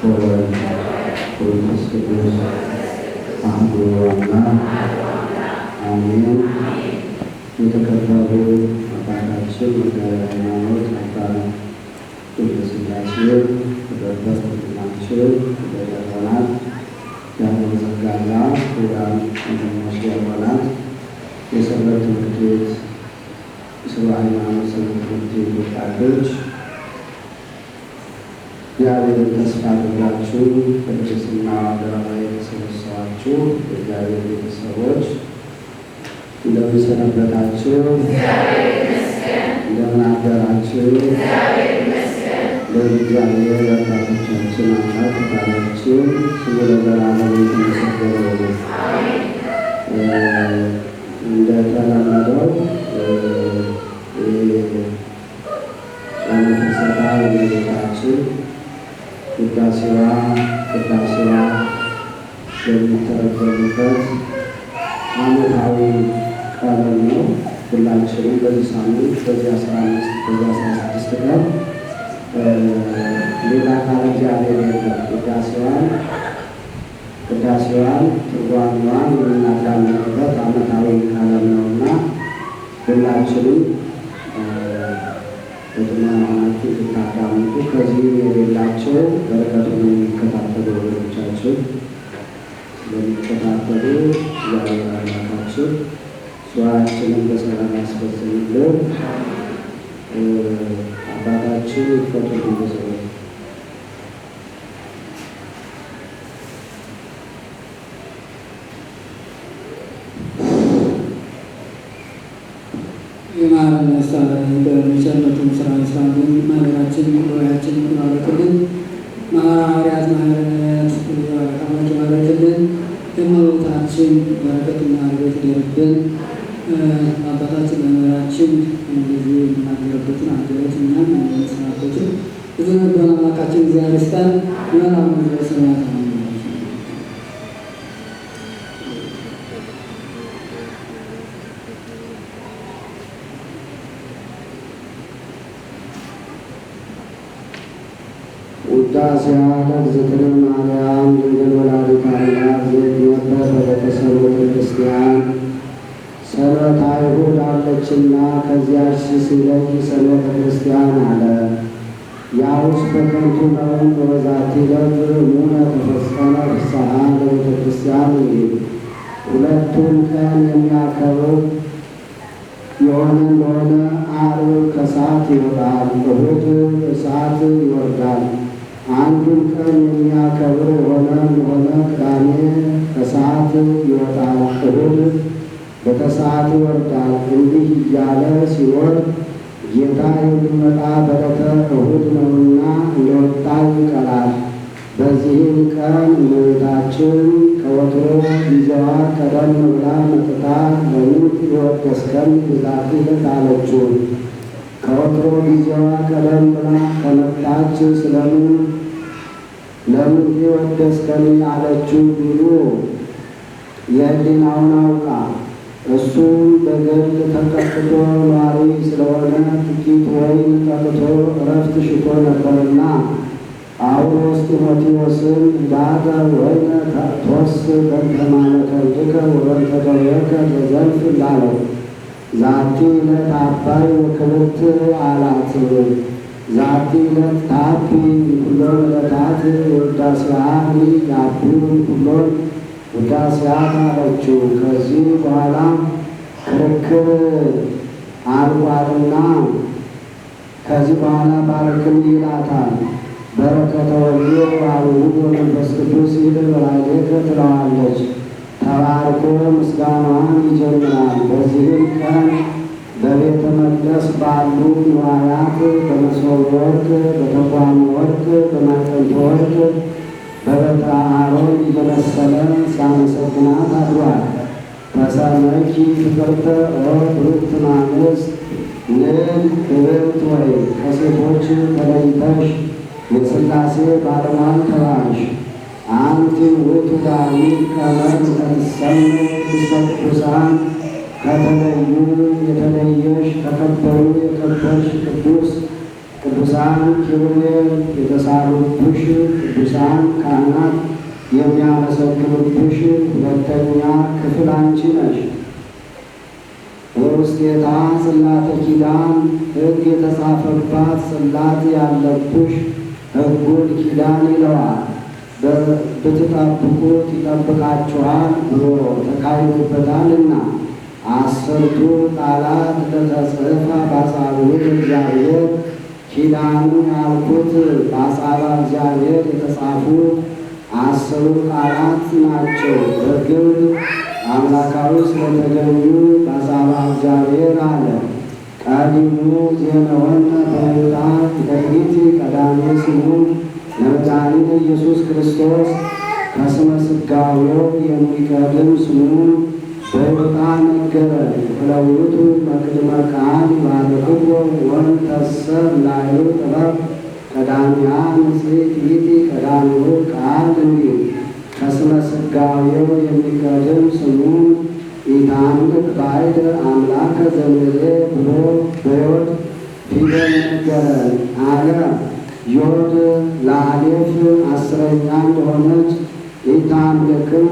ወወልድ ወመንፈስ ቅዱስ አሐዱ አምላክ አሜን። የተከበሩ አባታችን መጋቤ ሃይማኖት አባ ገብረስላሴ፣ የተከበሩ ወንድማችን ዲያቆናት፣ ዲያቆን ዘጋላ፣ ክቡራን ወንድሞች ዲያቆናት፣ የሰንበት ትምህርት ቤት የስብዓ ሃይማኖት ሰንበት ትምህርት ቤት ወጣቶች፣ እግዚአብሔርን ተስፋ አድርጋችሁ በቅድስና አደባባይ የተሰበሰባችሁ የእግዚአብሔር ቤተሰቦች እንደምን ሰነበታችሁ? እንደምን አደራችሁ? ለእግዚአብሔር አባቶቻችን አምላክ ፈጣሪያችን ስሙ ለዘላለም የተመሰገነ ይሁን። እንደተለመደው ጾመ ፍልሰታ የእመቤታችን ቅዳሴዋ የሚተረጎምበት ዓመታዊ ቀለም ነው። ሁላችንም በዚህ ሳምንት በዚህ 15 በዚህ 16 ቀን ሌላ ቃል እግዚአብሔር የለም። ቅዳሴዋን ትርጓሜዋን የምናዳምጥበት ዓመታዊ ቀለም ነውና ሁላችንም በጥሞና ሆናችሁ እንድታዳምጡ፣ ከዚህ የሌላቸው በረከቱን የሚከታተሉ ወገኖቻችን ስለሚከታተሉ እግዚአብሔር አምላካችን ሥራችንን በሰላም ያስፈጽምልን። አባታችን ይፈቱልን በጸሎት። የማረን ያስታረን በሚጨመቱን ስራ ይስራልን። ማህበራችን ጉባኤያችን ይባረክልን። ማህበራት አምላክ ይባረክልን። የእመቤታችን በረከትና ረድኤት ይደርብን። አባታችን መምህራችን እንደዚህ የምናገርበትን አንደበት እኛም የምንሰማበትን ብዙ ነበር አምላካችን እግዚአብሔር ይስጠን። ይመራው መንገድ ሰማያት ነው። ውዳሴያ ለእግዝእትነ ማርያም ድንግል ወላዲተ አምላክ ዘኢትዮጵያ በቤተሰቦተ ክርስቲያን ሰንበተ አይሁድ አለችና ከዚያች ሲለይ ሰንበተ ክርስቲያን አለ። ያውስ በከንቱ ነው በበዛቲ ዕለት ሙነ ተፈጸመ ፍስሐ ለቤተ ክርስቲያን ይል። ሁለቱን ቀን የሚያከብር የሆነ እንደሆነ ዓርብ ከሰዓት ይወጣል፣ እሑድ እሳት ይወርዳል። አንዱን ቀን የሚያከብር የሆነ እንደሆነ ቅዳሜ ከሰዓት ይወጣል፣ እሑድ በከሰዓት ይወርዳል። እንዲህ እያለ ሲሆን ጌታ የሚመጣ በዕለተ እሑድ ነውና እንደወጣ ይቀራል። በዚህም ቀን እመቤታችን ከወትሮ ጊዜዋ ቀደም ብላ መጥታ ለምን የወደስከን ብዛት ዕለት አለችው። ከወትሮ ጊዜዋ ቀደም ብላ ከመጣች ለምን የወደስከን አለችው ቢሉ የሕሊናውን አውቃ እሱም በገል ተቀጥቶ ኗሪ ስለሆነ ጥቂት ወይን ጠጥቶ እረፍት ሽቶ ነበርና ጳውሎስ ጢሞቴዎስን ዳተ ወይነ ተወስ በእንተ ማለከልከ ወበእንተ ደዌከ ተዘልፍ ላለው ዛቲ ዕለት አባይ ወክብርት አላት። ዛቲ ዕለት ታቢ ኩሎን ዕለታት ውዳሴሃ ያቢ ኩሎን ውዳሴያት አለችው። ከዚህ በኋላ ክርክር አልቋልና ከዚህ በኋላ ባርክም ይላታል። በረከተ ወልድ ወአቡሁ ወመንፈስ ቅዱስ ይል በላዕሌከ ትለዋለች። ተባርኮ ምስጋናዋን ይጀምራል። በዚህም ቀን በቤተ መቅደስ ባሉ ንዋያት በመሶበ ወርቅ፣ በተቋሚ ወርቅ፣ በማዕጠንተ ወርቅ፣ በበትረ አሮን እየመሰለ ሲያመሰግናት አድሯል። ተሰመኪ ፍቅርተ ብሩክት እምአንስት ንዕድ ክብርት ወይ ከሴቶች ተለይተሽ የሥላሴ ባለሟል ተባልሽ። አንቲ ውእቱ ዳዊት ከመ ትሰምዕ ውስተ ቅዱሳን ከተለዩ የተለየሽ ከከበሩ የከበርሽ ቅዱስ ቅዱሳን ኪሩቤል የተሳሉብሽ፣ ቅዱሳን ካህናት የሚያመሰግኑብሽ ሁለተኛ ክፍል አንቺ ነሽ። በውስጤታ ጽላተ ኪዳን ሕግ የተጻፈባት ጽላት ያለብሽ ሕጉን ኪዳን ይለዋል። ብትጠብቁት ይጠብቃችኋል ብሎ ተካሂዶበታልና። 10ቱ ቃላት ለተጽሕፋ በአጻብዕ እግዚአብሔር ኪዳኑ ያልኩት በአጻብዕ እግዚአብሔር የተጻፉ 10ሩ ቃላት ናቸው። በግብር አምላካዊ ስለተገኙ በአጻብዕ እግዚአብሔር አለ። ቀዲሙ ዜነወነ በይሁዳ ለይእቲ ቀዳሜ ስሙ ለመድኃኒነ ኢየሱስ ክርስቶስ። ከስመ ሥጋዌው የሚቀድም ስሙን በይሁዳ ነገረ። ወለውእቱ መቅድመ ቃል ይባርክዎ ወንተሰ ላዕሉ ጥበብ ቀዳሚያ ንጽሕት ይእቲ ቀዳሚሁ ቃል እንዲል። ከስመ ሥጋዌው የሚቀድም ስሙን ኢታምልክ ባዕድ አምላከ ዘምሬ ብሎ በዮድ ፊደል ነገረን አለ። ዮድ ለአሌፍ 10ኛ እንደሆነች ኢታምልክም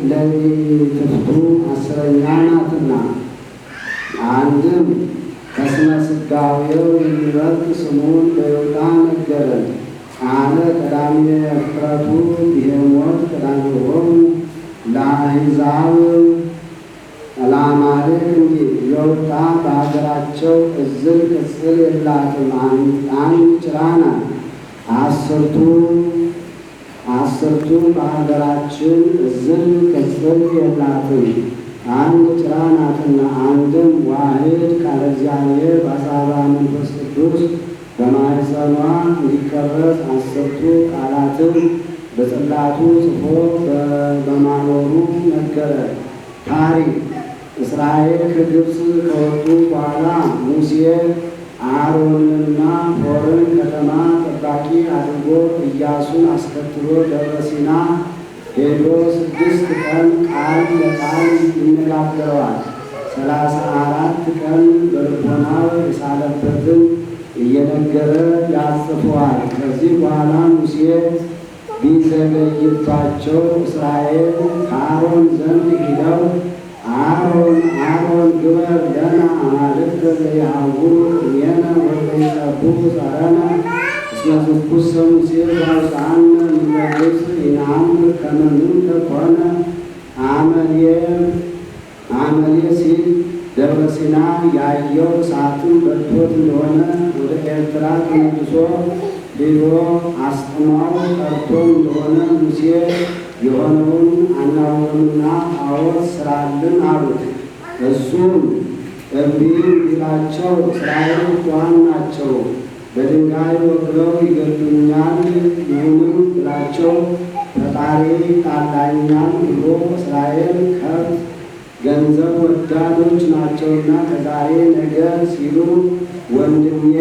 ለኢትፍቱ 10ኛ ናትና። አንድም ከስመ ሥጋዌው የሚበልጥ ስሙን በይሁዳ ነገረን አለ። ቀዳሜ ፍጥረቱ ብሄሞት ቀዳሚሆሙ ለአሕዛብ ለአማልክት እንዲል። የወጣ በሀገራቸው እዝል ቅጽል የላትም፣ አንድ ጭራ ናት። 10ቱ በሀገራችን እዝል ቅጽል የላትም፣ አንድ ጭራ ናትና። አንድም ዋሕድ ቃለ እግዚአብሔር በአጻብዕ መንፈስ ቅዱስ በማኅፀኗ እንዲቀረጽ 10ቱ ቃላትን በጽላቱ ጽፎ በማኖሩ ነገረ። ታሪክ እስራኤል ከግብፅ ከወጡ በኋላ ሙሴ አሮንንና ሖርን ከተማ ጠባቂ አድርጎ ኢያሱን አስከትሎ ደብረ ሲና ሄዶ 6 ቀን ቃል ለቃል ይነጋገረዋል። 34 ቀን በልቦናው የሳለበትን እየነገረ ያጽፈዋል። ከዚህ በኋላ ሙሴ ቢዘገይባቸው እስራኤል ከአሮን ዘንድ ሂደው አሮን ግበር ለነ አማልክተ ዘያዕውሩ ቅድሜነ ወዘይጸብሑ ጸረነ እስመ ዝኩሰ ሙሴ ዘአውፅአነ እምነ ግብፅ ይንአምር ከመ ምንተ ኮነ አመሌ ሲል ደብረ ሲና ያየው እሳትን በልቶት እንደሆነ ወደ ኤርትራ ተመልሶ ሄዶ አስጥማው ቀርቶም እንደሆነ ሙሴ የሆነውን አናውቅምና ጣዖት ስራልን አሉት። እሱም እምቢ ቢላቸው እስራኤል ዋን ናቸው፣ በድንጋይ ወግረው ይገድሉኛል፣ ይሁንም ብላቸው ፈጣሪ ጣላኛል ብሎ እስራኤል ከብት ገንዘብ ወዳዶች ናቸውና ከዛሬ ነገ ሲሉ ወንድሜ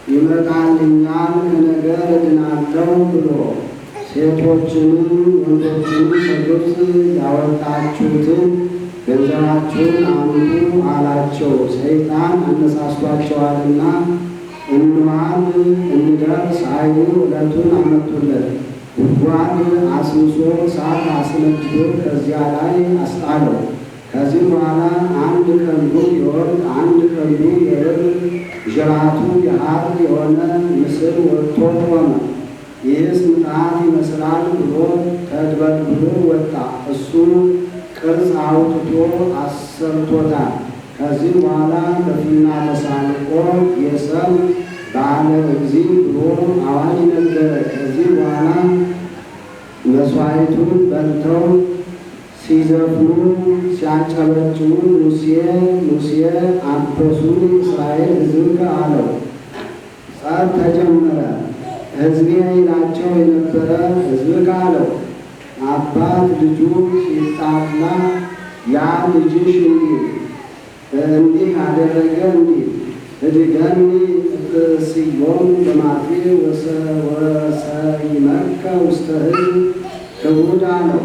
ይመጣልኛል ከነገር እድናለሁ ብሎ ሴቶችንም ወንዶችንም ከግብፅ ያወጣችሁትን ገንዘባችሁን አምጡ አላቸው። ሰይጣን አነሳስቷቸዋልና እንዋል እንደር ሳይሉ ዕለቱን አመጡለት። ጉድጓድ አስምሶ እሳት አስነድዶ ከዚያ ላይ አስጣለው። ከዚህ በኋላ አንድ ቀንዱ የወርቅ አንድ ቀንዱ የብር ጅራቱ የሐር የሆነ ምስል ወጥቶ ቆመ። ይህስ ምትሃት ይመስላል ብሎ ተድበልብሎ ወጣ። እሱ ቅርጽ አውጥቶ አሰርቶታል። ከዚህ በኋላ በፊና ተሳልቆ የሰም ባለ እግዚእ ብሎ አዋጅ ነገረ። ከዚህ በኋላ መሥዋዕቱን በልተው ሲዘፍኑ ሲያጨበጭቡ ሙሴ አንበሱን እስራኤል ሕዝብ አለው። ጸብ ተጀመረ። ሕዝቤ ይላቸው የነበረ ሕዝብ አለው። አባት ልጁ ሲጣላ ያ ልጅሽ እንዲህ አደረገ እንዲህ እድገኒ እጥስዮም በማቴ ወሰይመከ ውስተ ሕዝብ ክቡድ አለው።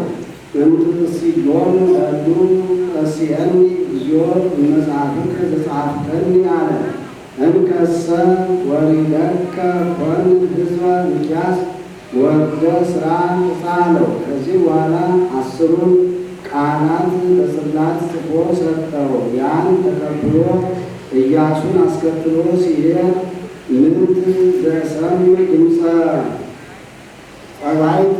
እምትእስዮሙ ለእሉ ረሲዐኒ እግዚኦ እመጻእፍከ ዘጸአፍተኒ አለ። እንከሰ ወሪደከ ኮን ሕዝበ ሚክያስ ወርደ ሥራ ጻለው። ከዚህ በኋላ 10ሩን ቃላት በጽላት ጽፎ ሰጠው። ያን ተቀብሎ ኢያሱን አስከትሎ ሲሄድ ምንት ዘሰምዕ ድምፀ ጸባይት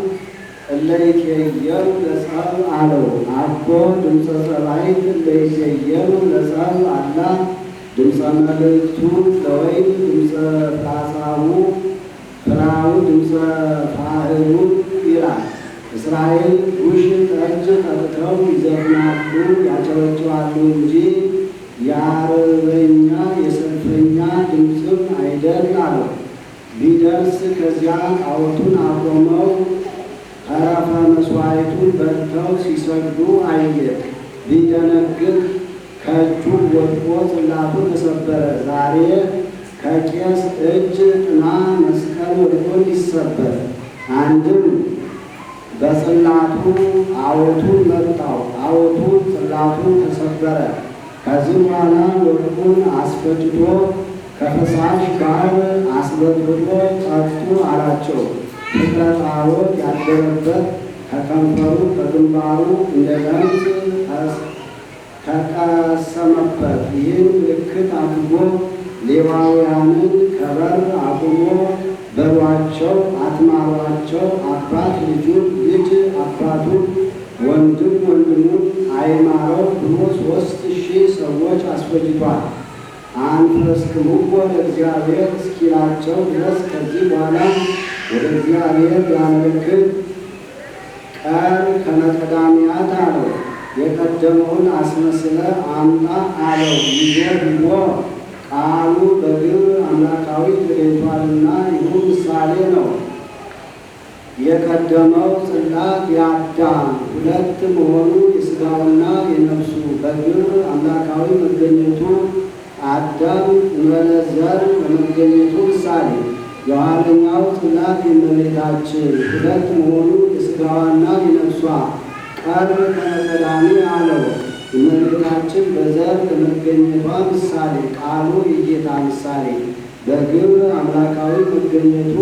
እለ ይትዔየሉ ለጸብ አለው። አኮ ድምፀ ጸባይት እለ ይትዔየሉ ለጸብ አላ ድምፀ መልእክቱ ለወይን ድምፀ ፍላጻው ፍራው ድምፀ ፋህሩ ይላል። እስራኤል ጉሽ ጠጅ ጠጥተው ይዘፍናሉ ያጨበጭባሉ እንጂ የአርበኛ የሰልፈኛ ድምፅም አይደል አለው። ቢደርስ ከዚያ ጣዖቱን አቆመው ተረፈ መሥዋዕቱን በልተው ሲሰግዱ አየ። ቢደነግጥ ከእጁ ወድቆ ጽላቱ ተሰበረ። ዛሬ ከቄስ እጅ ጥና መስቀል ወድቆ እንዲሰበር አንድም በጽላቱ ጣዖቱን መታው። ጣዖቱ ጽላቱን ተሰበረ። ከዚህ በኋላ ወርቁን አስፈጭቶ ከፈሳሽ ጋር አስበጥብጦ ጠጡ አላቸው። ፍቅረ ጣዖት ያደረበት ከከንፈሩ ከግንባሩ እንደ ለምጽ ተቀሰመበት። ይህን ምልክት አድርጎ ሌዋውያንን ከበር አቁሞ በሏቸው፣ አትማሯቸው፣ አባት ልጁን፣ ልጅ አባቱን፣ ወንድም ወንድሙን አይማረው ብሎ 3000 ሰዎች አስፈጅቷል። አንትረስክሙቦ ለእግዚአብሔር እስኪላቸው ድረስ። ከዚህ በኋላ ወደ እግዚአብሔር ያመልክት ቀር ከመቀዳሚያት አለው። የቀደመውን አስመስለ አምጣ አለው። ይዞ ሂዶ ቃሉ በግብር አምላካዊ ተገኝቷልና ይሁን ምሳሌ ነው። የቀደመው ጽላት የአዳም 2 መሆኑ የሥጋውና የነፍሱ በግብር አምላካዊ መገኘቱ አዳም እንበለዘር በመገኘቱ ምሳሌ። የኋለኛው ጽላት የእመቤታችን 2 መሆኑ የሥጋዋና የነፍሷ ቀርብ ከመቀዳሚ አለው። እመቤታችን በዘር ለመገኘቷ ምሳሌ፣ ቃሉ የጌታ ምሳሌ። በግብር አምላካዊ መገኘቱ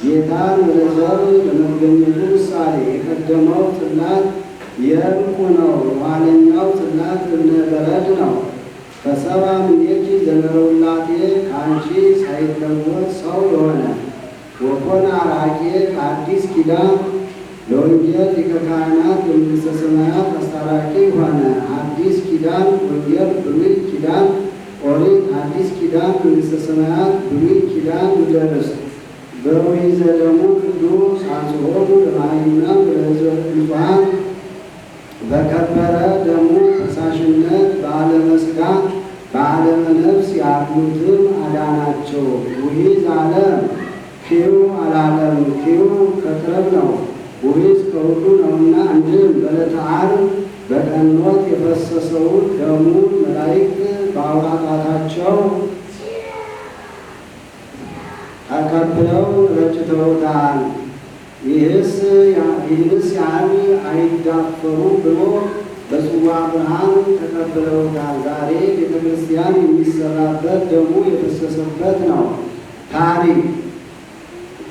ጌታን በዘር ለመገኘቱ ምሳሌ። የቀደመው ጽላት የዕንቁ ነው። የኋለኛው ጽላት እብነ በረድ ነው። ከሰባ ምኔኪ ዘመረውላቴ ከአንቺ ሳይለወጥ ሰው የሆነ ወኮነ አራቄ ከአዲስ ኪዳን ለወንጌል ሊቀ ካህናት የመንግሥተ ሰማያት አስታራቂ ሆነ። አዲስ ኪዳን ወንጌል፣ ብሉይ ኪዳን ኦሪት፣ አዲስ ኪዳን መንግሥተ ሰማያት፣ ብሉይ ኪዳን ምድረ ርስት። በወይዘ ደሙ ቅዱስ አንጽሖሙ ለማኅበራን በሕዝበ ንጹሐን በከበረ ደሙ ፈሳሽነት በዓለመ ሥጋ በዓለመ ነፍስ ያሉትን አዳናቸው። ውሒዝ አለ ኪዩ አላለም። ኪዩ ከቅርብ ነው፣ ውሒዝ ከሁሉ ነውና። አንድም በዕለተ ዓርብ በቀኖት የፈሰሰውን ደሙን መላእክት በአውራ ጣታቸው ተቀብለው ረጭተውታል። ይህስ ያህል አይዳፈሩ ብሎ በጽዋ ብርሃን ተቀብለውታል። ዛሬ ቤተ ክርስቲያን የሚሰራበት ደሙ የፈሰሰበት ነው። ታሪክ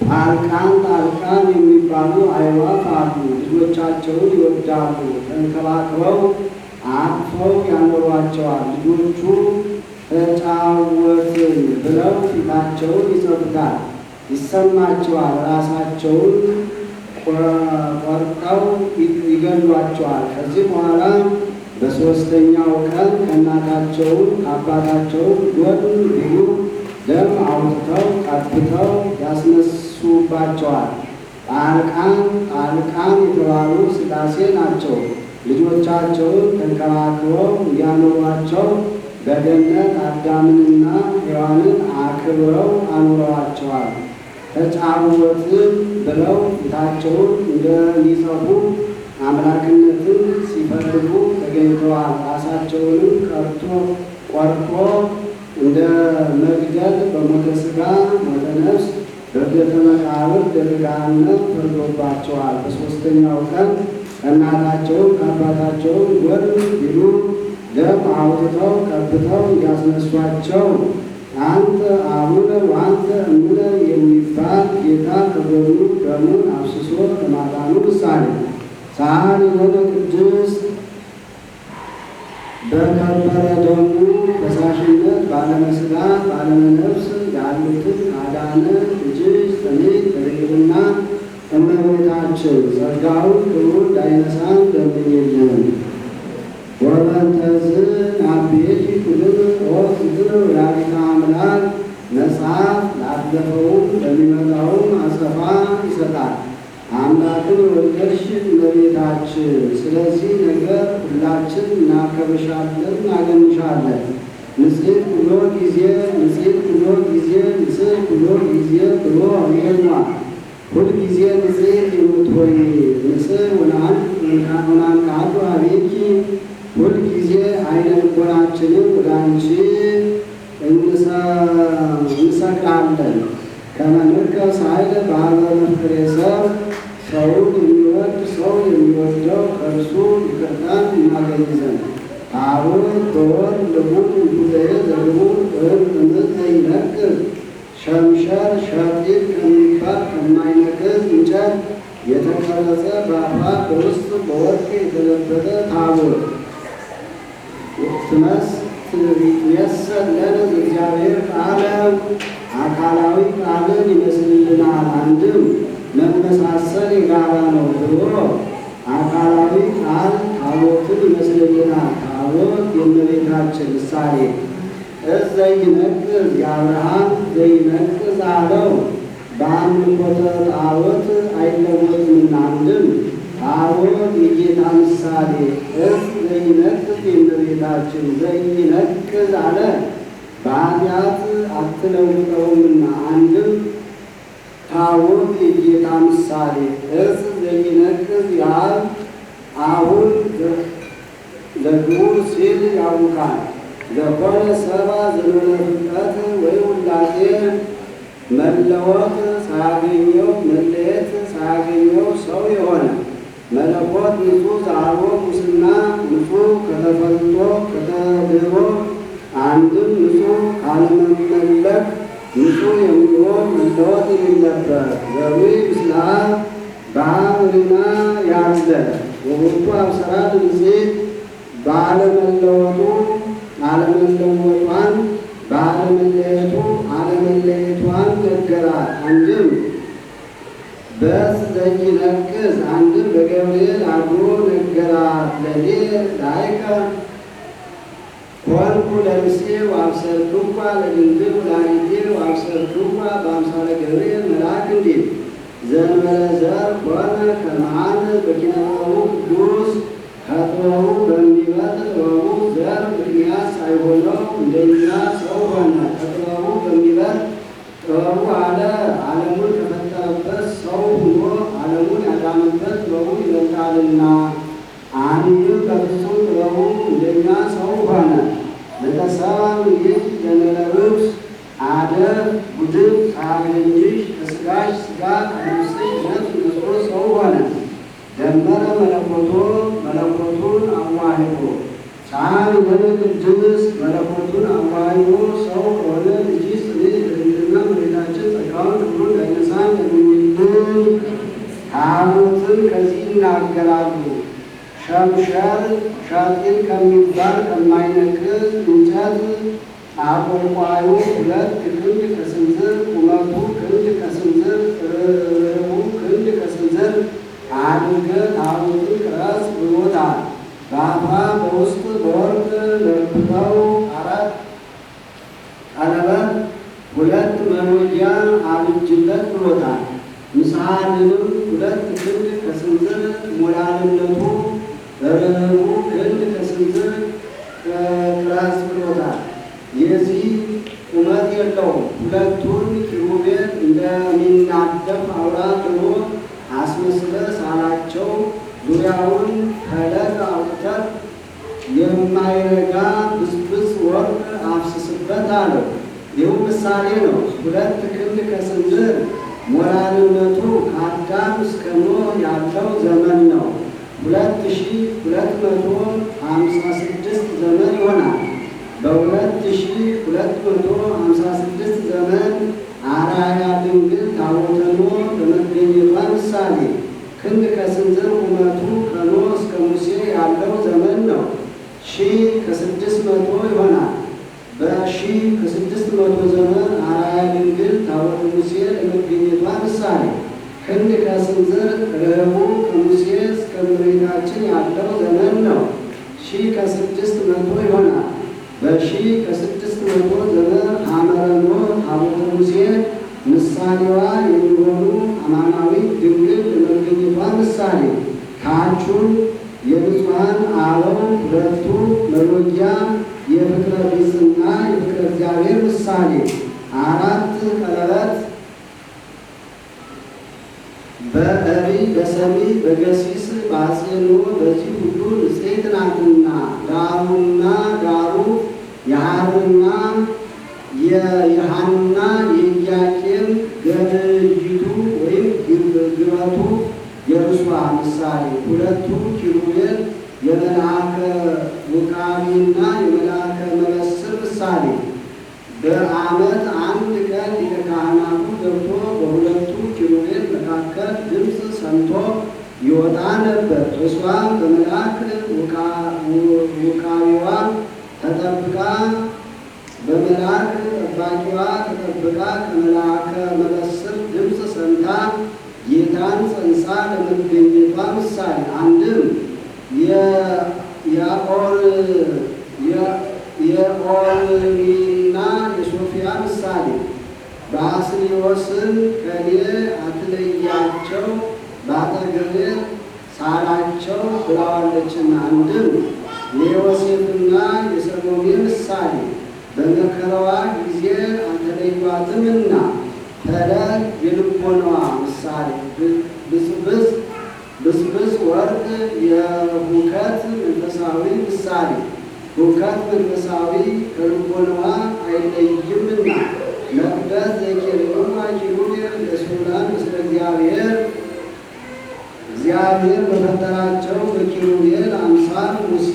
ጣልቃን የሚባሉ አዕዋፍ አሉ። ልጆቻቸውን ይወዳሉ። ተንከባክበው አቅፈው ያኖሯቸዋል። ልጆቹ ተጫወትን ብለው ፊታቸውን ይጸፉታል፣ ይሰማቸዋል። ራሳቸውን ቆርጠው ይገሏቸዋል። ከዚህ በኋላ በሦስተኛው ቀን ከእናታቸውን ከአባታቸውን ጎን ልዩ ደም አውጥተው ቀብተው ያስነሱባቸዋል። ጣልቃን የተባሉ ሥላሴ ናቸው። ልጆቻቸውን ተንከባክበው እንዲያኖሯቸው በገነት አዳምንና ሔዋንን አክብረው አኑረዋቸዋል። ተጫወትን ብለው ፊታቸውን እንደሚጸፉ አምላክነትን ሲፈልጉ ተገኝተዋል። ራሳቸውንም ቆርጦ እንደ መግደል በሞተ ሥጋ ሞተ ነፍስ በቤተ መቃብር ደርጋነት ፈርዶባቸዋል። በሦስተኛው ቀን ከእናታቸውም ከአባታቸውም ጎን ቢሉ ደም አውጥተው ቀብተው እንዲያስነሷቸው አንተ አቡነ ወአንተ እሙነ የሚባል ጌታ ከጎኑ ደሙን አፍስሶ ለማዳኑ ምሳሌ ሳህን የሆነ ቅድስት በከበረ ደሙ ፈሳሽነት ባለመስጋ ባለመነፍስ ያሉትን አዳነ ልጅሽ ጽንዕት በድንግልና እመቤታችን ጸጋውን ክብሩን ዳይነሳን ለምኝልን። ወበንተዝ ናቤኪ ኩልነ ወፍቅር ወላዲተ አምላክ መጽሐፍ ላለፈውም ለሚመጣውም አጸፋ ይሰጣል። አምላክን ወለድሽ እመቤታችን፣ ስለዚህ ነገር ሁላችን እናከብርሻለን እናገንሻለን። ንጽሕት ኩሎ ጊዜ ንጽሕት ኩሎ ጊዜ ንጽሕት ኩሎ ጊዜ ብሎ ይገኛል። ሁልጊዜ ንጽሕት የምትሆይ ንጽሕ ሆናን ካሉ አቤኪ ሁልጊዜ አይነ ልቦናችንን ወደ አንቺ እንሰቅላለን። ከመንርከብ ሳይል በአበ መፍቅሬ ሰብ ሰውን የሚወድ ሰው የሚወደው ከእርሱ ይቅርታን እናገኝ ዘንድ ታቦት በወር ልቡን ጉዘየ ዘልቡን እምዝ ዘይነቅዝ ሸምሸር ሸጢት ከሚባል ከማይነቅዝ እንጨት የተቀረጸ በአፋ በውስጥ በወርቅ የተለበጠ ታቦት ትመሰል ለነ እግዚአብሔር ቃለ አካላዊ ቃልን ይመስልልናል። አንድም መመሳሰል የጋራ ነው ብሎ አካላዊ ቃል ታቦትን ይመስልልናል። ታቦት የእመቤታችን ምሳሌ ዘይነቅዝ የአብርሃም ዘይነቅዝ አለው። በአምልኮተ ጣዖት አይለወጥምና አንድም ታቦት የጌታ ምሳሌ ዘይነቅዝ የእመቤታችን ዘይነቅዝ አለ። በኃጢአት አትለውጠውምና አንድም ታቦት የጌታ ምሳሌ ዘይነቅዝ ያህል አሁን ለግቡር ሲል ያውካል። ዘኮነ ሰባ ዘመነ ፍጥረት ወይ ውላጤ መለወጥ ሳያገኘው መለየት ሳያገኘው ሰው የሆነ መለኮት ንጹሕ ዘአልቦ ሙስና ንጹሕ ከተፈልጦ ከተድኅሮ አንድም ንጹሕ ካለመመለክ ንጹሕ የሚሆን መለወጥ የሌለበት ዘሩይ ምስለ አብ በአብ ርና ያለ ወውእቱ አብሰራ ንጽሕት ባለመለወጡ አለመለወጧን ባለመለየቱ አለመለየቷን ነገራት። አንድም ዘይነቅዝ አንድም በገብርኤል አድሮ ነገራት። ለኔ ላይከ ኮንኩ ለምሴ ወአብሰርክዋ ለድንግል ወላዲቴ ወአብሰርክዋ በአምሳለ ገብርኤል መልአክ እንዲል ዘእንበለ ዘር ኮነ ከመዓነ በኪነጥበቡ ቅዱስ ከጥበቡ በሚበልጥ ጥበቡ ዘር ምክንያት ሳይሆነው እንደኛ ሰው ሆነ። ከጥበቡ በሚበልጥ ጥበቡ አለ ዓለሙን ከፈጠረበት ሰው ሆኖ ዓለሙን ያዳነበት ጥበቡ ይበልጣልና። አንድም በፍጹም ጥበቡ እንደኛ ሰው ሆነ። ለተሰባም ይህ ለነለብስ አደር ጉድፍ ሳያገኝሽ ከሥጋሽ ሥጋ ከነፍስሽ ነፍስ ነስቶ ሰው ሆነ። ደመረ መለኮቱን አዋህዶ ጻን የሆነ ቅዱስ መለኮቱን አዋህዶ ሰው ከሆነ ልጅ ጽንዕት በድንግልና እመቤታችን ጸጋውን ክብሩን ዳይነሳን ለምኝልን። ታቦትን ከዚህ ይናገራሉ። ሸምሸር ሸጢን ከሚባል ከማይነቅዝ እንጨት አቆልቋዩ 2 ክንድ ከስንዝር ቁመቱ ክንድ ከስንዝር ርህቡ ክንድ ከስንዝር አድርገ ታቦትን ቅረጽ ብሎታል። በአፋ በውስጥ በወርቅ ለብጠው 4 ቀለበት 2 መሎጊያ አብጅለት ብሎታል። ምሳልንም 2 ክንድ ከስንዝር ሞላልነቱ ርህቡ ክንድ ከስንዝር ቅረጽ ብሎታል። የዚህ ቁመት የለውም። 2ቱን ኪሩቤል እንደሚናደፍ አውራ ጥሎ አስመስለ ሳላቸው። ዙሪያውን ፈለግ አውጥተህ የማይረጋ ብስብስ ወርቅ አፍስስበት አለው። ይህም ምሳሌ ነው። 2 ክንድ ከስንዝር ሞላልነቱ ከአዳም እስከ ኖህ ያለው ዘመን ነው። 2256 ዘመን ይሆናል። በ2256 ዘመን አርአያ ድንግል ታቦተ ኖህ በመገኘቷ ምሳሌ ክንድ ከስንዝር ቁመቱ ከኖህ እስከ ሙሴ ያለው ዘመን ነው። 1600 ይሆናል። በ1600 ዘመን አርአያ ድንግል ታቦተ ሙሴ ለመገኘቷ ምሳሌ ክንድ ከስንዝር ርህቡ ከሙሴ እስከ እመቤታችን ያለው ዘመን ነው። 1600 ይሆናል። በ1600 ዘመን ሐመረ ኖህ ታቦተ ሙሴ ምሳሌዋ የሚሆኑ አማናዊት ድንግል ለመገኘቷ ምሳሌ ካቹን የንጹሐን አበው ሁለቱ መሎጊያ የፍቅረ ቢጽና የፍቅረ እግዚአብሔር ምሳሌ 4 ቀለበት በእሪ በሰሚ በገሲስ በአጼኖ በዚህ ሁሉ ንጽሕት ናትና ዳሩና ዳሩ የሐርና የሐና የኢያቄም ገድይቱ ወይም ግበቱ የርሷ ምሳሌ 2 ኪሩቤል የመልአከ ውቃቢና የመልአከ መበስር ምሳሌ በዓመት 1 ቀን ሊቀ ካህናቱ ገብቶ በሁለቱ ኪሩቤል መካከል ድምፅ ሰምቶ ይወጣ ነበር። እሷም በመልአክ ውቃቢዋ ተጠብቃ በመልአክ ጠባቂዋ ተጠብቃ ከመልአከ መበስር ድምፅ ሰምታ ጌታን ጸንሳ ለመገኘቷ ምሳሌ አንድም የኦርኒና የሶፊያ ምሳሌ ባስልዮስን ከኔ አትለያቸው ባጠገቤ ሳላቸው ብለዋለችና አንድም የዮሴፍና የሰሎሜ ምሳሌ በመከራዋ ጊዜ አልተለዩአትምና ተለይ የልቦናዋ ምሳሌ ብስብስ ወርቅ የሁከት መንፈሳዊ ምሳሌ ሁከት መንፈሳዊ ከልቦናዋ አይለይምና መቅደስ ዘኪሩብ ኪሩቤል ለሱላን ምስለ እግዚአብሔር በፈጠራቸው በኪሩቤል አምሳል ሙሴ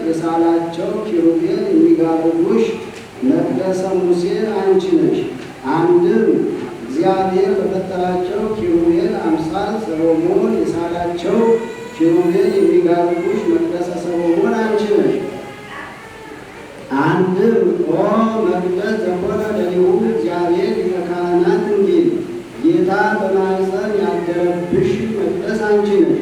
የሳላቸው ኪሩቤል የሚጋርዱሽ መቅደሰ ሙሴ አንቺ ነሽ። አንድም እግዚአብሔር በፈጠራቸው ኪሩቤል አምሳል ሰሎሞን የሳላቸው ኪሩቤል የሚጋርዱሽ መቅደሰ ሰሎሞን አንቺ ነሽ። አንድም ኦ መቅደስ ዘኮነ ለሊሁ እግዚአብሔር ሊቀ ካህናት እንዲል ጌታ በማኅፀን ያደረብሽ መቅደስ አንቺ ነሽ።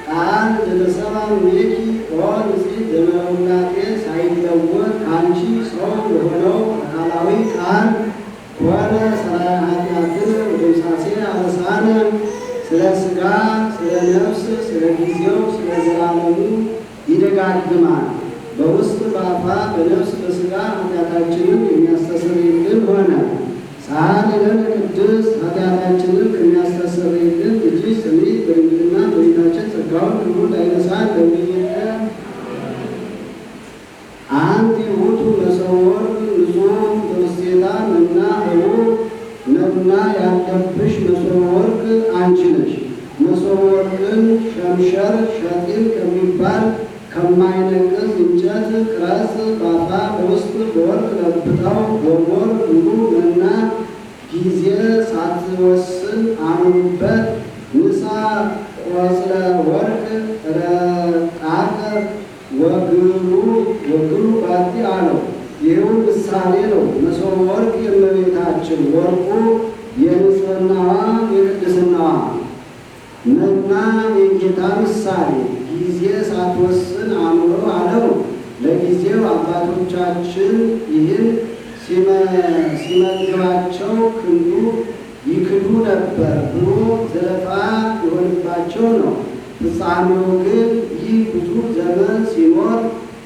ቃል ዘተሰብአ እምኔኪ ኦ ንጽሕት ዘመውላጤ ሳይለወጥ ከአንቺ ሰው የሆነው አካላዊ ቃል ኮነ ሠራየ ኃጢአትን ወደምሳሴ አበሳነ ስለ ሥጋ ስለ ነፍስ ስለ ጊዜው ስለ ዘላለሙ ይደጋግማል። በውስጥ በአፋ በነፍስ በሥጋ ኃጢአታችንን የሚያስተሰርይልን ሆነ። ሳህልለን ቅድስት ኃጢአታችንን ከሚያስተሰርይልን ልጅሽ ጽንዕት በድንግልና በቤታችን ጸጋውን ሁሉ እንዳይነሳን ለምኝተ አንቲ ውእቱ መሰወር ንጹሕ በውስቴታ መና ህቡዕ መና ያለብሽ መሶበ ወርቅ አንቺ ነሽ። መሶበ ወርቅን ሸምሸር ሸጢን ከሚባል ከማይነቅዝ እንጨት ቅረጽ ባፋ በውስጥ በወርቅ ለብጠው ጎሞር ሙሉ መና ጊዜ ሳትወስን አኑሩበት። ንሳ ቆጽለ ወርቅ ረቃቅ ወግሉ ባቲ አለው። ይህው ምሳሌ ነው። መሶበ ወርቅ የእመቤታችን ወርቁ የንጽሕናዋ የቅድስናዋ መና የጌታ ምሳሌ ጊዜ ሳትወስን አኑሮ አለው። ለጊዜው አባቶቻችን ይህን ሲመግባቸው ክንዱ ይክዱ ነበር ብሎ ዘለፋ የሆንባቸው ነው። ፍጻሜው ግን ይህ ብዙ ዘመን ሲኖር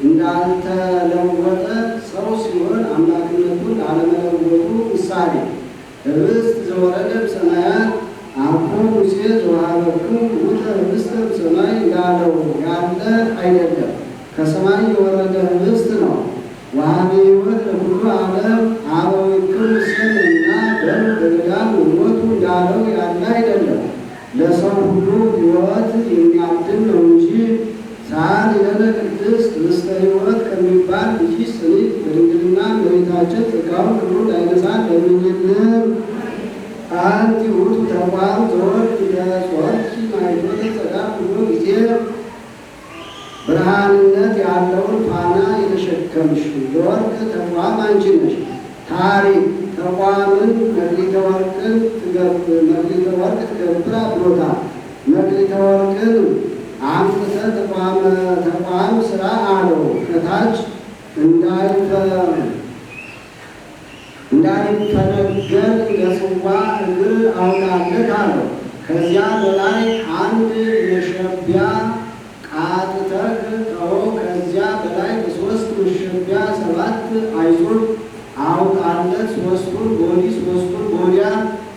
እንዳልተለወጠ ሰው ሲሆን አምላክነቱን አለመለወጡ ምሳሌ ኅብስት ዘወረደ እምሰማያት አኮ ሙሴ ዘወሀበክሙ ውእተ ኅብስተ እምሰማይ እንዳለው ያለ አይደለም፣ ከሰማይ የወረደ ኅብስት ነው። ወሀበ ሕይወት ለኩሉ ዓለም አበዊክሙ ሙሴንና ደም በገዳም መሞቱ እንዳለው ያለ አይደለም። ለሰው ሁሉ ሕይወት የሚያድን ነው እንጂ ሰዓሊ ለነ ቅድስት ምስለ ሕይወት ከሚባል ልጅሽ ጽኒት በድንግልና እመቤታችን ጸጋውን ሁሉ እንዳይነሳን ለምኝልን። አንቲ ውእቱ ተቋም ዘወርቅ ለጾርኪ ማይቶተ ጸዳል ሁሉ ጊዜ ብርሃንነት ያለውን ፋና የተሸከምሽ የወርቅ ተቋም አንቺ ነሽ። ታሪክ ተቋምን መክሊተ ወርቅን ትገብራ ብሎታል። መክሊተ ወርቅን አምጥተ ተቋም ስራ አለው። ከታች እንዳይፈነገል ለጽዋ እግር አውጣለት አለው። ከዚያ በላይ አንድ የሸቢያ ቃጥተህ ተው። ከዚያ በላይ በሶስት መሸቢያ 7 አይዞት አውጣለት። ሶስቱን ጎዲ ሶስቱን ጎዲያ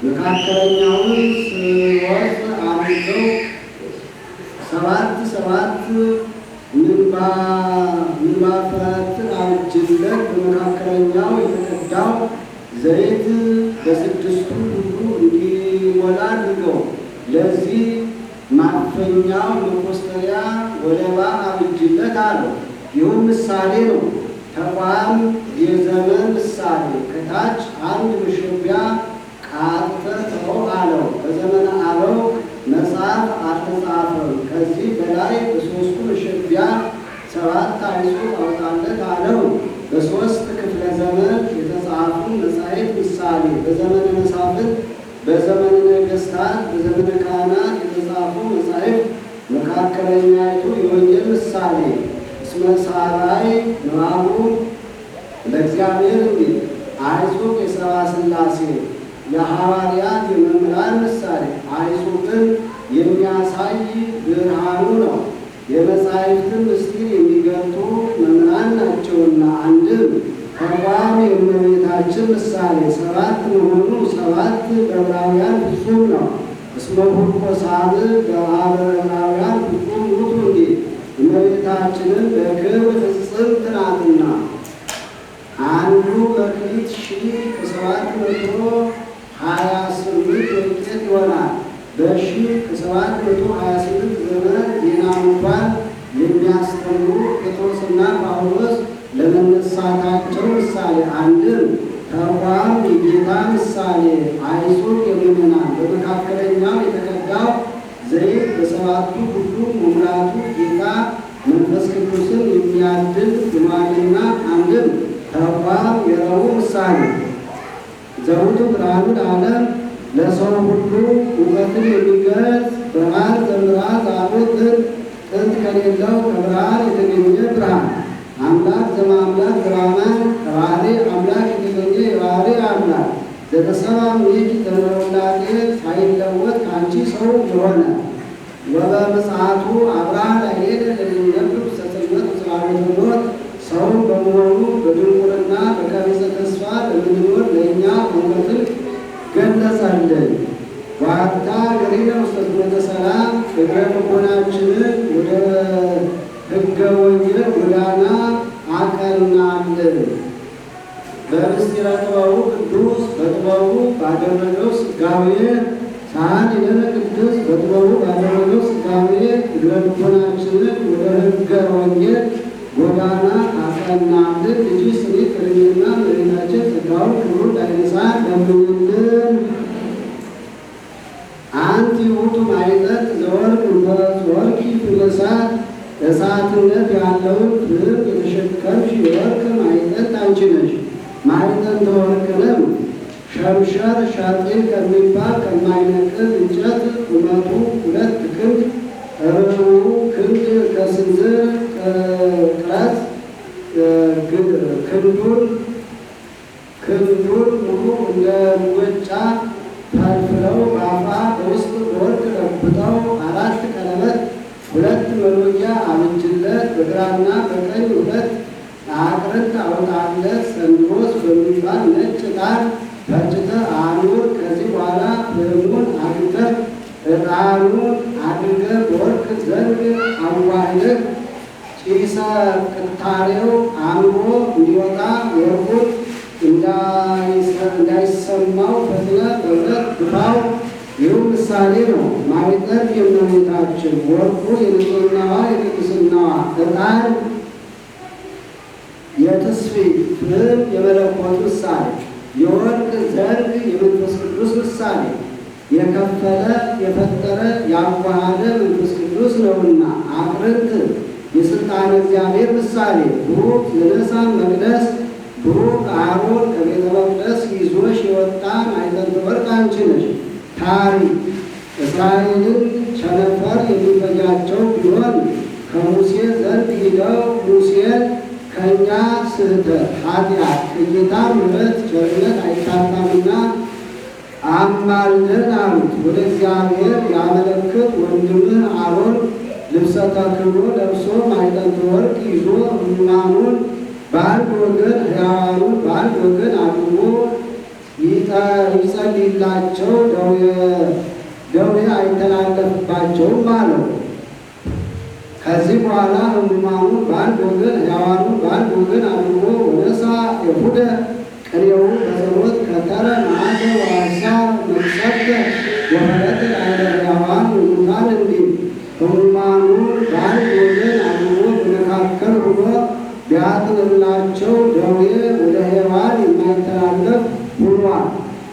መካከለኛውን ስወት አድርገው 7 ምንባፈትን አብጅለት። በመካከለኛው የተቀዳው ዘይት በስድስቱ ሁሉ እንዲሞላ አድርገው። ለዚህ ማፈኛው መኮስተሪያ ወለባ አብጅለት አለው። ይሁን ምሳሌ ነው። ተቋም የዘመን ምሳሌ። ከታች አንድ መሸቢያ ቃጥተህ ተው አለው። በዘመነ አበው መጽሐፍ አልተጻፈም። ከዚህ በላይ በሶስቱ መሸቢያ 7 አይዞት አውጣለት አለው። በሶስት ክፍለ ዘመን የተጻፉ መጻሕፍት ምሳሌ። በዘመነ መሳፍንት፣ በዘመነ ነገሥታት፣ በዘመነ ካህናት የተጻፉ መጻሕፍት መካከለኛይቱ የወንጌል ምሳሌ። እስመ ሳራይ ንባቡ ለእግዚአብሔር እንዲል አይጹቅ የሰብአ ሥላሴ የሐዋርያት የመምህራን ምሳሌ። አይጹቅን የሚያሳይ ብርሃኑ ነው። የመጻሕፍትን ምስጢር የሚገልጡ መምህራን ናቸውና። አንድም ተቋም የእመቤታችን ምሳሌ 7 መሆኑ 7 በዕብራውያን ፍጹም ነው። እስመ ሁልቆ ሳብዕ በዕብራውያን ፍጹም ውእቱ እንዲል እመቤታችንን በክብር ፍጽምት ናትና። አንዱ መክሊት 1728 ወቄት ይሆናል። በ1728 ዘመን ዜና ሙቷን የሚያስተምሩ ጴጥሮስና ጳውሎስ ለመነሳታቸው ምሳሌ። አንድም ተቋም የጌታ ምሳሌ። አይጹቅ የምእመናን በመካከለኛው የተቀዳው ዘይት በሰባቱ ሁሉ መሙላቱ ጌታ መንፈስ ቅዱስን የሚያድል ልማድና። አንድም ተቋም የረቡዕ ምሳሌ። ዘውቱ ብርሃኑ ለዓለም ለሰው ሁሉ እውቀትን የሚገልጽ ብርሃን ዘምርሃን ዛሎት ጥንት ከሌለው ከብርሃን የተገኘ ብርሃን። አምላክ ዘማምላክ ዘበአማን ከባህሪ አምላክ የተገኘ የባህሪ አምላክ። ዘተሰብአ እምኔኪ ዘእምወላዴ ሳይለወጥ ከአንቺ ሰው የሆነ ወበምጽአቱ አብርሃ ላይሄደ ለሚነብብ ሰጽልመት ጽላሎተ ሞት ሰውን በመሆኑ በድንቁርና በቀቢጸ ተስፋ ለምንኖር ለእኛ እውቀትን ገለጸልን። ዋታ ገሪነ ውስተ ፍኖተ ሰላም እግረ ልቦናችንን ወደ ሕገ ወንጌል ጎዳና አቀናልን። በምስጢረ ጥበቡ ቅዱስ በጥበቡ ባደረገው ሥጋዌ ሳህል ለነ ቅዱስ በጥበቡ ባደረገው ሥጋዌ እግረ ልቦናችንን ወደ ሕገ ወንጌል ጎዳና አቀናልን። ልጅ ስሪት ከድንግልና እመቤታችን ጸጋውን ክብሩን እንዳይነሳን ለምኝልን። አንቲ ውእቱ ማዕጠንት ዘወርቅ ወርቂ ፍለሳት እሳትነት ያለውን ፍም የተሸከምሽ የወርቅ ማዕጠንት አንቺ ነሽ። ማዕጠንተ ወርቅንም ሸምሸር ሻጤን ከሚባል ከማይነቅል እንጨት ቁመቱ 2 ክንድ ርዝመቱ ክንድ ከስንዝር ቅረት ክንዱን ሙሉ እንደ ሙቀጫ ፈልፍለው በአፋ በውስጥ በወርቅ ለብጠው 4 ቀለበት 2 መሎጊያ አብጅለት። በግራና በቀኝ 2 አቅርንት አውጣለት። ሰንድሮስ በሚባል ነጭ ዕጣን ፈጭተህ አኑር። ከዚህ በኋላ ፍህሙን አግተህ ዕጣኑን አድርገህ በወርቅ ዘንግ አዋህደህ ጭሰ ቅታሬው አምሮ እንዲወጣ ወርቁን እንዳይሰማው ፈጥነህ በብረት ግፋው። ይህ ምሳሌ ነው። ማኅተም የእመቤታችን፣ ወርቁ የንጽሕናዋ የቅድስናዋ፣ ዕጣን የትስብእት ፍም የመለኮት ምሳሌ፣ የወርቅ ዘርግ የመንፈስ ቅዱስ ምሳሌ፣ የከፈለ የፈጠረ ያዋሃደ መንፈስ ቅዱስ ነውና። አቅርንት የሥልጣነ እግዚአብሔር ምሳሌ፣ ብሩክ ዘነሣ መቅደስ፣ ብሩክ አሮን ከቤተ መቅደስ ይዞሽ የወጣ ማዕጠንተ ወርቅ አንቺ ነሽ። ታሪክ እስራኤልን ቸነፈር የሚፈጃቸው ቢሆን ከሙሴ ዘንድ ሂደው ሙሴን ከእኛ ስህተት ኃጢአት ከጌታ ምሕረት ቸርነት አይታጣምና አማልደን አሉት። ወደ እግዚአብሔር ያመለክት ወንድምህ አሮን ልብሰ ተክህኖ ለብሶ ማዕጠንተ ወርቅ ይዞ ሕሙማኑን በአንድ ወገን ሕያዋኑን በአንድ ወገን አድርጎ ይጸልይላቸው፣ ደዌ አይተላለፍባቸውም አለው። ከዚህ በኋላ ሕሙማኑን በአንድ ወገን ሕያዋኑን በአንድ ወገን አድርጎ ወነሣ ኤፉደ ቅኔውን በጸሎት ከተረ መዓተ ወሐሳር መቅሰፍተ ወፈለጠ ላዕለ ሕያዋን ወሙታን እንዲል ሕሙማኑን በአንድ ወገን አድርጎ በመካከል ሆኖ ቢያጥንላቸው ደዌ ወደ ሔዋን የማይተላለፍ ሆኗል።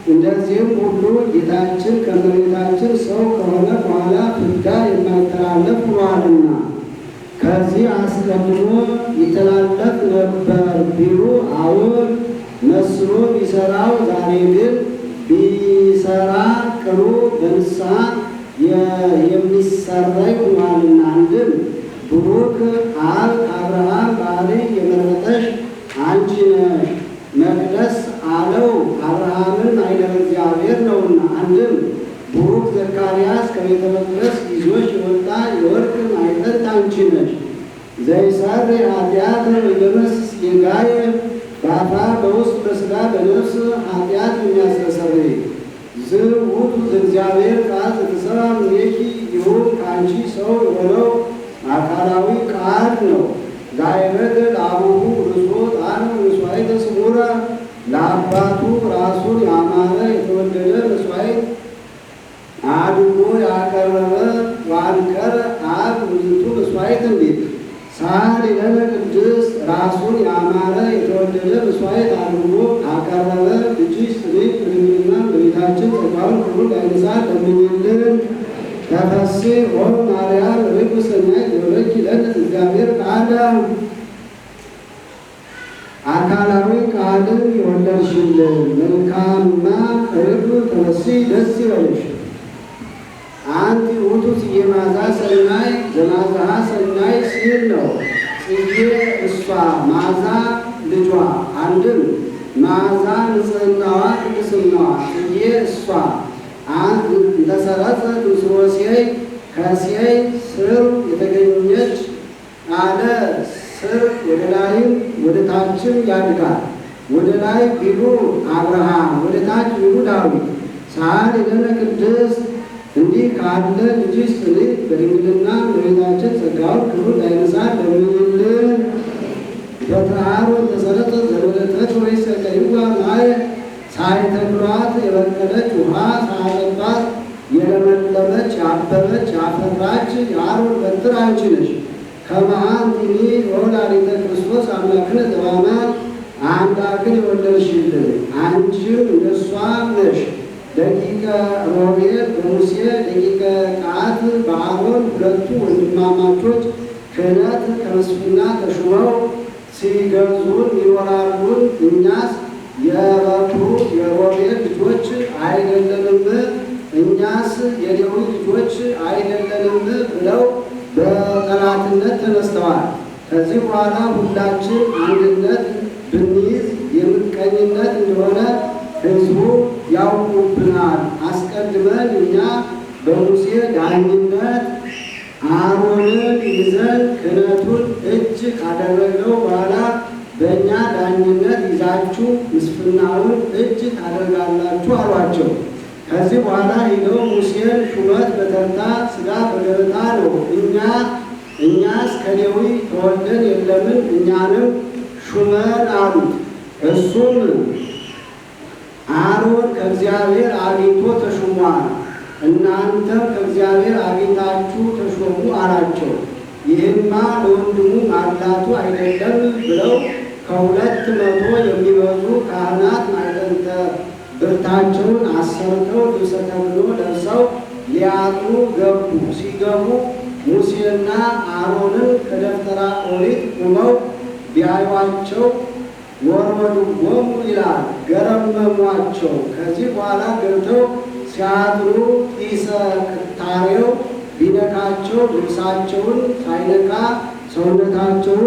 እንደዚህም ሁሉ ጌታችን ከእመቤታችን ሰው ከሆነ በኋላ ፍዳ የማይተላለፍ ሆኗልና። ከዚህ አስቀድሞ ይተላለፍ ነበር ቢሉ አሁን መስሎ ቢሰራው፣ ዛሬ ግን ቢሰራ ቅሉ በንስሐ የሚሰራይ ሆኗልና። አንድም ብሩክ አብ ከአብርሃም ባሕርይ የመረጠሽ አንቺ ነሽ መቅደስ አለው አብርሃምን ማኅደረ እግዚአብሔር ነውና። አንድም ቡሩክ ዘካርያስ ከቤተ መቅደስ ይዞሽ የወጣ የወርቅ ማዕጠንት አንቺ ነሽ። ዘይሠርይ ኃጢአተ ወይደመስስ ጌጋየ በአፋ በውስጥ በሥጋ በነፍስ ኃጢአት የሚያስተሰርይ ዝውቱ ዘእግዚአብሔር ቃል ዘተሰብአ እምኔኪ ይሁን ከአንቺ ሰው የሆነው አካላዊ ቃል ነው። ዛይረግ ለአቡሁ ርሶ ጣን መስዋዕተ ስሙረ ለአባቱ ራሱን ያማረ የተወደደ መስዋዕት አድርጎ ያቀረበ ዋንከረ አብ ውእቱ መስዋዕት እንዲል ሳል ለነ ቅድስት ራሱን ያማረ የተወደደ መስዋዕት አድርጎ አቀረበ። ልጅሽ ጽድቅ በድንግልና በቤታችን ጸጋውን ሁሉ ላይነሳ ለምኝልን። ተፈሥሒ ኦ ማርያም ርግብ ሰናይ ዘወለድኪ ለነ እግዚአብሔር ቃለ አካላዊ ቃልን የወለድሽልን መልካምና ርግብ ተፈሥሒ ደስ ይበልሽ። አንቲ ውእቱ ጽጌ መዓዛ ሰናይ ዘመዓዛሃ ሰናይ ሲል ነው። ጽጌ እሷ መዓዛ ልጇ። አንድም መዓዛ ንጽሕናዋ ቅድስናዋ። ጽጌ እሷ እንተሰረጸ ምስለ ሴይ ከሴይ ስር የተገኘች አለ። ስር ወደ ላይም ወደ ታችም ያድጋል። ወደ ላይ ቢሉ አብርሃም፣ ወደ ታች ቢሉ ዳዊት። ሳል ለነ ቅድስት እንዲህ ካለ ልጅሽ ጽድቅ በድንግልና በቤታችን ጸጋውን ክብሩን ላይነሳ ለምኝልን። በተአሮን ተሰረጠ ዘበለጠች ወይስ ቀይዋ ማየ ሳይተክሏት የበቀለች ውሃ ሳያጠጧት የለመለመች ያበበች ያፈራች የአሮን በትር አንቺ ነሽ። ከመሃንቲኒ ወላዲተ ክርስቶስ አምላክነ ዘበአማን አምላክን የወለድሽልን አንቺም እንደሷ ነሽ። ደቂቀ ሮቤል በሙሴ ደቂቀ ቀዓት በአሮን ሁለቱ ወንድማማቾች ክህነት ከመስፍና ተሹመው ሲገዙን ይኖራሉን። እኛስ የበኩሩ የሮቤል ልጆች አይደለንም? እኛስ የሌዊ ልጆች አይደለንም? ብለው በጠላትነት ተነስተዋል። ከዚህ በኋላ ሁላችን አንድነት ብንይዝ የምቀኝነት እንደሆነ ሕዝቡ ያውቁብናል። አስቀድመን እኛ በሙሴ ዳኝነት አሮንን ይዘን ክህነቱን እጅ ካደረግነው በኋላ በእኛ ዳኝነት ይዛችሁ ምስፍናውን እጅ ታደርጋላችሁ አሏቸው። ከዚህ በኋላ ሄደው ሙሴን ሹመት በተርታ ሥጋ በገበታ ነው። እኛስ ከሌዊ ተወልደን የለምን? እኛንም ሹመን አሉት። እሱም አሮን ከእግዚአብሔር አግኝቶ ተሾሟል፣ እናንተም ከእግዚአብሔር አግኝታችሁ ተሾሙ አላቸው። ይህማ ለወንድሙ ማድላቱ አይደለም ብለው ከ200 የሚበዙ ካህናት ማዕጠንተ ብርታቸውን አሰርተው ልብሰ ተክህኖ ለብሰው ሊያጥኑ ገቡ። ሲገቡ ሙሴና አሮንን ከደብተራ ኦሪት ቆመው ቢያዩአቸው ወረወድዎሙ ይላል፣ ገረመሟቸው። ከዚህ በኋላ ገብተው ሲያጥኑ ጢሰ ቅታሬው ቢነካቸው ልብሳቸውን ሳይነካ ሰውነታቸውን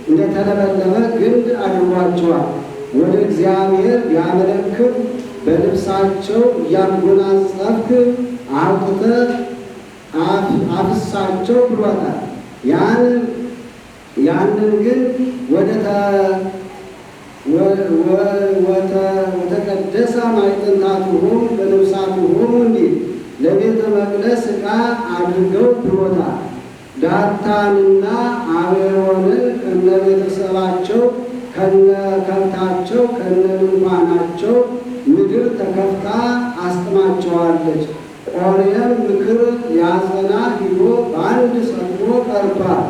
እንደተለበለበ ግንድ አድርጓቸዋል። ወደ እግዚአብሔር ቢያመለክት በልብሳቸው እያጎናጸፍክ አውጥተህ አፍሳቸው ብሏታል። ያንን ግን ወተቀደሰ ማዕጠንታቲሆሙ በልብሳቲሆሙ እንዲል ለቤተ መቅደስ ዕቃ አድርገው ብሎታል። ዳታንና አቤሮንን ከነቤተሰባቸው ከነከብታቸው ከነድንኳናቸው ምድር ተከፍታ አስጥማቸዋለች። ቆሬም ምክር ሊያጸና ሂዶ በአንድ ሰጥሞ ቀርቷል።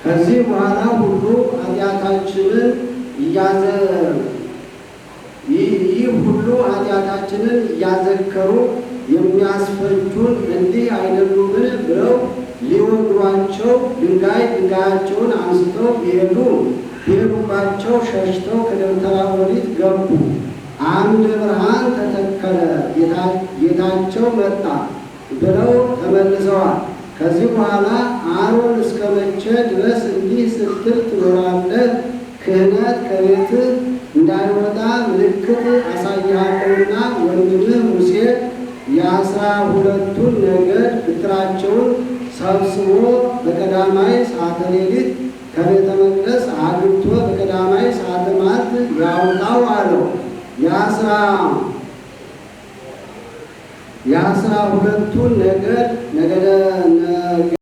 ከዚህ በኋላ ሁሉ ኃጢአታችንን ኃጢአታችንን እያዘከሩ የሚያስፈጁን እንዲህ አይደሉምን ብለው ሊወግሯቸው ድንጋያቸውን አንስተው ቢሄዱባቸው ሸሽተው ከደብተራ ኦሪት ገቡ። አምደ ብርሃን ተተከለ፣ ጌታቸው መጣ ብለው ተመልሰዋል። ከዚህ በኋላ አሮን እስከ መቼ ድረስ እንዲህ ስትል ትኖራለህ? ክህነት ከቤትህ እንዳይወጣ ምልክት አሳይሃለሁና ወንድምህ ሙሴ የ12ቱን ነገድ ብትራቸውን ሰብስቦ በቀዳማይ ሰዓተ ሌሊት ከቤተ መቅደስ አግብቶ በቀዳማይ ሰዓተ ማት ያውጣው አለው። የ12ቱን ነገድ